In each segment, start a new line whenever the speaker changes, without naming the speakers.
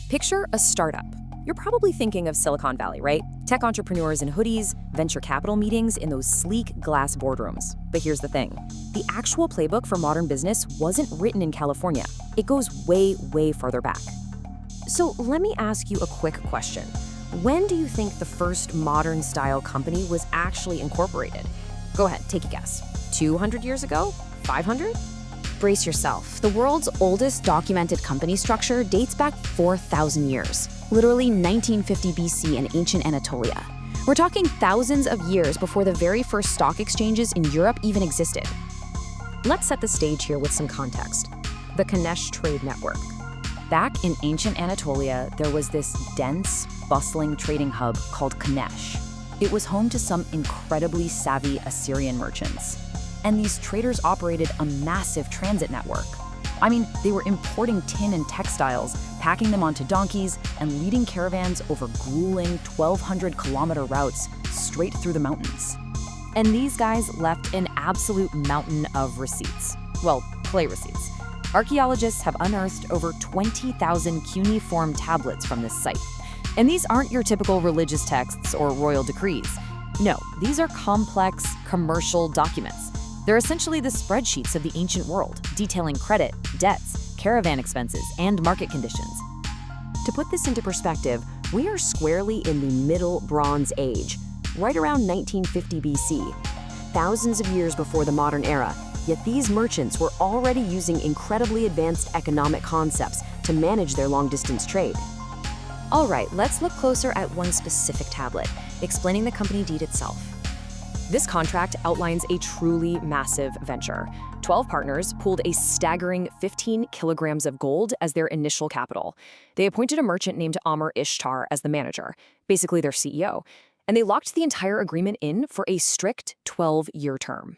Picture a startup. You're probably thinking of Silicon Valley, right? Tech entrepreneurs in hoodies, venture capital meetings in those sleek glass boardrooms. But here's the thing. The actual playbook for modern business wasn't written in California. It goes way, way farther back. So let me ask you a quick question. When do you think the first modern-style company was actually incorporated? Go ahead, take a guess. 200 years ago? 500?
Brace yourself. The world's oldest documented company structure dates back 4,000 years, literally 1950 BC in ancient Anatolia. We're talking thousands of years before the very first stock exchanges in Europe even existed.
Let's set the stage here with some context. The Kanesh trade network. Back in ancient Anatolia, there was this dense, bustling trading hub called Kanesh. It was home to some incredibly savvy Assyrian merchants. And these traders operated a massive transit network. I mean, they were importing tin and textiles, packing them onto donkeys, and leading caravans over grueling 1,200-kilometer routes straight through the mountains. And these guys left an absolute mountain of receipts. Well, clay receipts. Archaeologists have unearthed over 20,000 cuneiform tablets from this site. And these aren't your typical religious texts or royal decrees. No, these are complex commercial documents. They're essentially the spreadsheets of the ancient world, detailing credit, debts, caravan expenses, and market conditions. To put this into perspective, we are squarely in the Middle Bronze Age, right around 1950 BC, thousands of years before the modern era. Yet these merchants were already using incredibly advanced economic concepts to manage their long-distance trade. All right, let's look closer at one specific tablet, explaining the company deed itself. This contract outlines a truly massive venture. 12 partners pooled a staggering 15 kilograms of gold as their initial capital. They appointed a merchant named Amr Ishtar as the manager, basically their CEO, and they locked the entire agreement in for a strict 12-year term.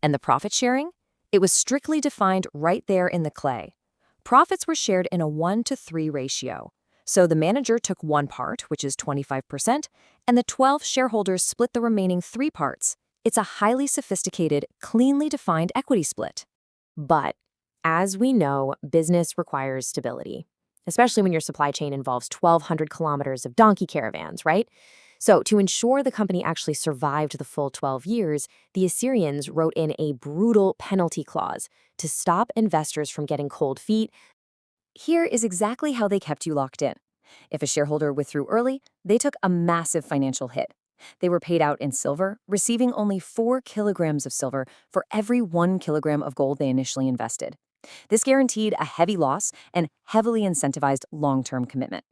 And the profit sharing? It was strictly defined right there in the clay. Profits were shared in a 1-to-3 ratio. So the manager took one part, which is 25%, and the 12 shareholders split the remaining 3 parts. It's a highly sophisticated, cleanly defined equity split. But, as we know, business requires stability, especially when your supply chain involves 1,200 kilometers of donkey caravans, right? So to ensure the company actually survived the full 12 years, the Assyrians wrote in a brutal penalty clause to stop investors from getting cold feet. Here is exactly how they kept you locked in. If a shareholder withdrew early, they took a massive financial hit. They were paid out in silver, receiving only 4 kilograms of silver for every 1 kilogram of gold they initially invested. This guaranteed a heavy loss and heavily incentivized long-term commitment.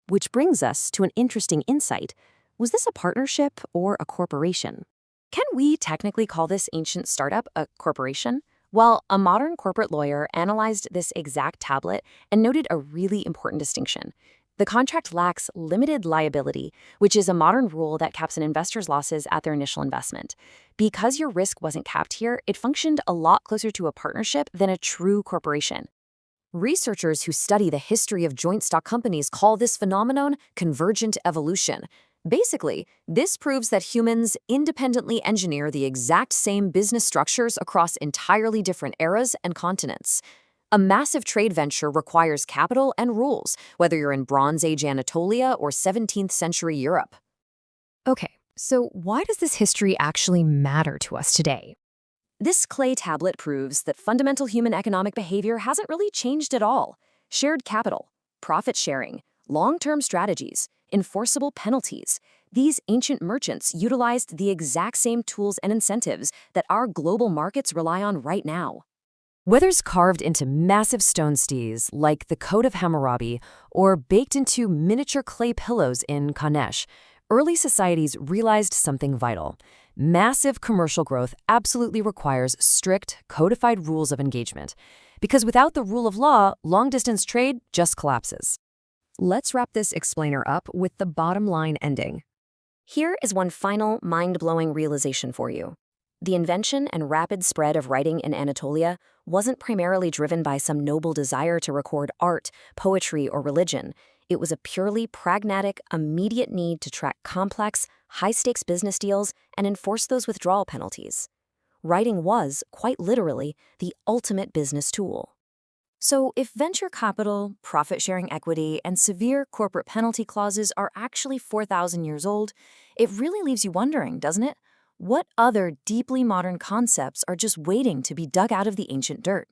Which brings us to an interesting insight. Was this a partnership or a corporation? Can we technically call this ancient startup a corporation? Well, a modern corporate lawyer analyzed this exact tablet and noted a really important distinction. The contract lacks limited liability, which is a modern rule that caps an investor's losses at their initial investment. Because your risk wasn't capped here, it functioned a lot closer to a partnership than a true corporation. Researchers who study the history of joint stock companies call this phenomenon convergent evolution. Basically, this proves that humans independently engineer the exact same business structures across entirely different eras and continents. A massive trade venture requires capital and rules, whether you're in Bronze Age Anatolia or 17th century Europe. Okay, so why does this history actually matter to us today? This clay tablet proves that fundamental human economic behavior hasn't really changed at all. Shared capital, profit sharing, long-term strategies, enforceable penalties. These ancient merchants utilized the exact same tools and incentives that our global markets rely on right now. Whether it's carved into massive stone stees like the Code of Hammurabi or baked into miniature clay pillows in Kanesh, early societies realized something vital. Massive commercial growth absolutely requires strict, codified rules of engagement. Because without the rule of law, long-distance trade just collapses. Let's wrap this explainer up with the bottom line ending. Here is one final mind-blowing realization for you. The invention and rapid spread of writing in Anatolia wasn't primarily driven by some noble desire to record art, poetry, or religion. It was a purely pragmatic, immediate need to track complex, high-stakes business deals and enforce those withdrawal penalties. Writing was, quite literally, the ultimate business tool. So, if venture capital, profit sharing equity, and severe corporate penalty clauses are actually 4,000 years old, it really leaves you wondering, doesn't it? What other deeply modern concepts are just waiting to be dug out of the ancient dirt?